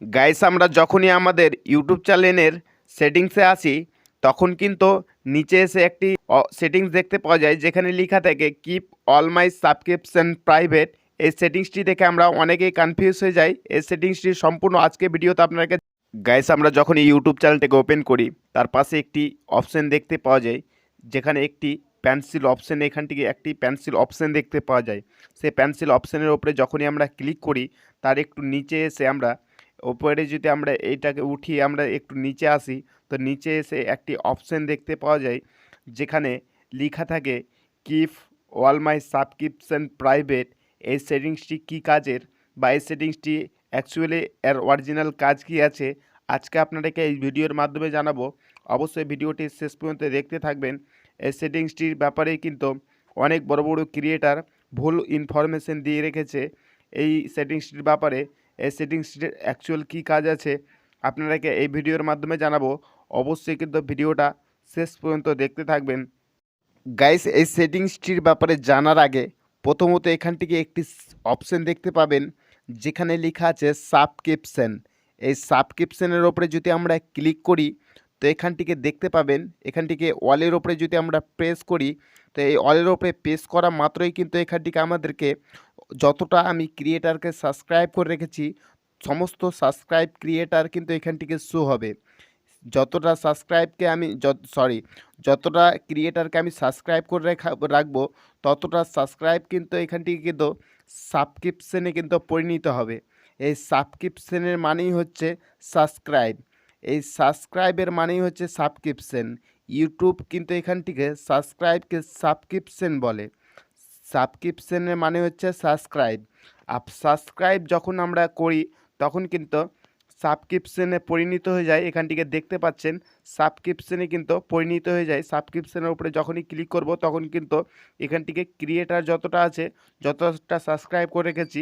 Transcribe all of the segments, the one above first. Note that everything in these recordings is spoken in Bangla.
গাইস আমরা যখনই আমাদের ইউটিউব চ্যানেলের সেটিংসে আসি তখন কিন্তু নিচে এসে একটি সেটিংস দেখতে পাওয়া যায় যেখানে লেখা থাকে keep all my subscription private. এই সেটিংসটি দেখে আমরা অনেকেই কনফিউজ হয়ে যাই। এই সেটিংসটি সম্পূর্ণ আজকে ভিডিওতে আপনাকে গাইস আমরা যখন এই ইউটিউব চ্যানেলটাকে ওপেন করি তার পাশে একটি অপশন দেখতে পাওয়া যায় যেখানে একটি পেন্সিল অপশন, এখান থেকে একটি পেন্সিল অপশন দেখতে পাওয়া যায়। সেই পেন্সিল অপশনের উপরে যখনই আমরা ক্লিক করি তার একটু নিচে এসে আমরা ওপরে যদি আমরা এইটাকে উঠিয়ে আমরা একটু নিচে আসি তো নিচে এসে একটি অপশন দেখতে পাওয়া যায় যেখানে লেখা থাকে keep all my subscription private. এই সেটিংসটি কী কাজের বা এই সেটিংসটি অ্যাকচুয়ালি এর অরিজিনাল কাজ কী আছে আজকে আপনাদেরকে এই ভিডিওর মাধ্যমে জানাবো। অবশ্যই ভিডিওটি শেষ পর্যন্ত দেখতে থাকবেন। এই সেটিংসটির ব্যাপারে কিন্তু অনেক বড় বড় ক্রিয়েটার ভুল ইনফরমেশন দিয়ে রেখেছে এই সেটিংসটির ব্যাপারে। এই সেটিংসটির অ্যাকচুয়াল কী কাজ আছে আপনাদেরকে এই ভিডিওর মাধ্যমে জানাবো। অবশ্যই কিন্তু ভিডিওটা শেষ পর্যন্ত দেখতে থাকবেন। গাইস এই সেটিংসটির ব্যাপারে জানার আগে প্রথমত এখান থেকে একটি অপশন দেখতে পাবেন যেখানে লেখা আছে সাবস্ক্রিপশন। এই সাবস্ক্রিপশনের ওপরে যদি আমরা ক্লিক করি তো এখান থেকে দেখতে পাবেন, এখান থেকে অলের ওপরে যদি আমরা প্রেস করি তো এই অলের ওপরে প্রেস করা মাত্রই কিন্তু এখান থেকে আমাদেরকে যতটা আমি ক্রিয়েটারকে সাবস্ক্রাইব করে রেখেছি সমস্ত সাবস্ক্রাইব ক্রিয়েটার কিন্তু এখান থেকে শো হবে। যতটা সাবস্ক্রাইবকে আমি যতটা ক্রিয়েটারকে আমি সাবস্ক্রাইব করে রাখবো ততটা সাবস্ক্রাইব কিন্তু এখান থেকে কিন্তু সাবস্ক্রিপশনে কিন্তু পরিণত হবে। এই সাবস্ক্রিপশনের মানেই হচ্ছে সাবস্ক্রাইব, এই সাবস্ক্রাইবের মানেই হচ্ছে সাবস্ক্রিপশন। ইউটিউব কিন্তু এখান থেকে সাবস্ক্রাইবকে সাবস্ক্রিপশন বলে। সাবস্ক্রিপশনের মানে হচ্ছে সাবস্ক্রাইব। সাবস্ক্রাইব যখন আমরা করি তখন কিন্তু সাবস্ক্রিপশনে পরিণত হয়ে যায়। এখান থেকে দেখতে পাচ্ছেন সাবস্ক্রিপশনে কিন্তু পরিণত হয়ে যায়। সাবস্ক্রিপশনের উপরে যখনই ক্লিক করব তখন কিন্তু এখান থেকে ক্রিয়েটার যতটা আছে, যতটা সাবস্ক্রাইব করে রেখেছি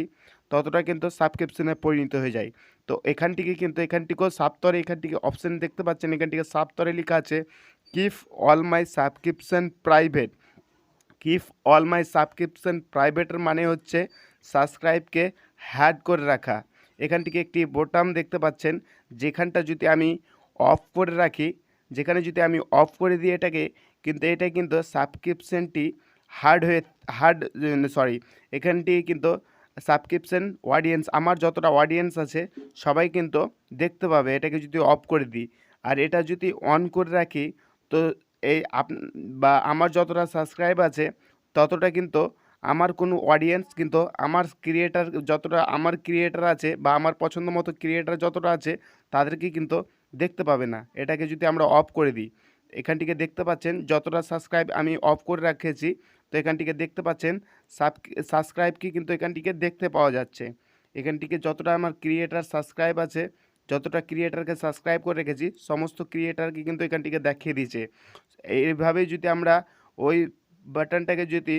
ততটা কিন্তু সাবস্ক্রিপশনে পরিণত হয়ে যায়। তো এখান থেকে কিন্তু এখান থেকেও সাবতরে এখান থেকে অপশন দেখতে পাচ্ছেন, এখান থেকে সাবতরে লেখা আছে keep all my subscription private. Keep all my subscription প্রাইভেটের মানে হচ্ছে সাবস্ক্রাইবকে হ্যাড করে রাখা। এখান থেকে একটি বোতাম দেখতে পাচ্ছেন যেখানটা যদি আমি অফ করে রাখি, যেখানে যদি আমি অফ করে দিই এটাকে কিন্তু এটা কিন্তু সাবস্ক্রিপশনটি এখানটি কিন্তু সাবস্ক্রিপশন অডিয়েন্স, আমার যতটা অডিয়েন্স আছে সবাই কিন্তু দেখতে পাবে এটাকে যদি অফ করে দিই। আর এটা যদি অন করে রাখি তো এই বা আমার যতটা সাবস্ক্রাইব আছে ততটা কিন্তু আমার কোনো অডিয়েন্স কিন্তু আমার ক্রিয়েটার যতটা আমার ক্রিয়েটার আছে বা আমার পছন্দ মতো ক্রিয়েটার যতটা আছে তাদেরকে কিন্তু দেখতে পাবে না। এটাকে যদি আমরা অফ করে দিই এখান থেকে দেখতে পাচ্ছেন যতটা সাবস্ক্রাইব আমি অফ করে রেখেছি তো এখান থেকে দেখতে পাচ্ছেন সাবস্ক্রাইব কি কিন্তু এখান থেকে দেখতে পাওয়া যাচ্ছে। এখান থেকে যতটা আমার ক্রিয়েটার সাবস্ক্রাইব আছে, যতটা ক্রিয়েটারকে সাবস্ক্রাইব করে রেখেছি সমস্ত ক্রিয়েটারকে কিন্তু এখান থেকে দেখিয়ে দিয়েছে। এইভাবেই যদি আমরা ওই বাটনটাকে যদি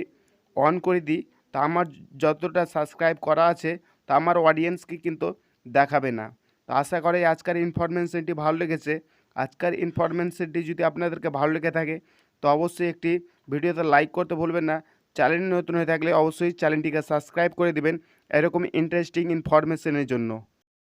অন করে দিই তা আমার যতটা সাবস্ক্রাইব করা আছে তা আমার অডিয়েন্সকে কিন্তু দেখাবে না। তো আশা করি আজকের ইনফরমেশনটি ভালো লেগেছে। আজকের ইনফরমেশনটি যদি আপনাদেরকে ভালো লেগে থাকে তো অবশ্যই একটি ভিডিওতে লাইক করতে ভুলবেন না। চ্যানেল নতুন হয়ে থাকলে অবশ্যই চ্যানেলটিকে সাবস্ক্রাইব করে দিবেন এরকম ইন্টারেস্টিং ইনফরমেশনের জন্য।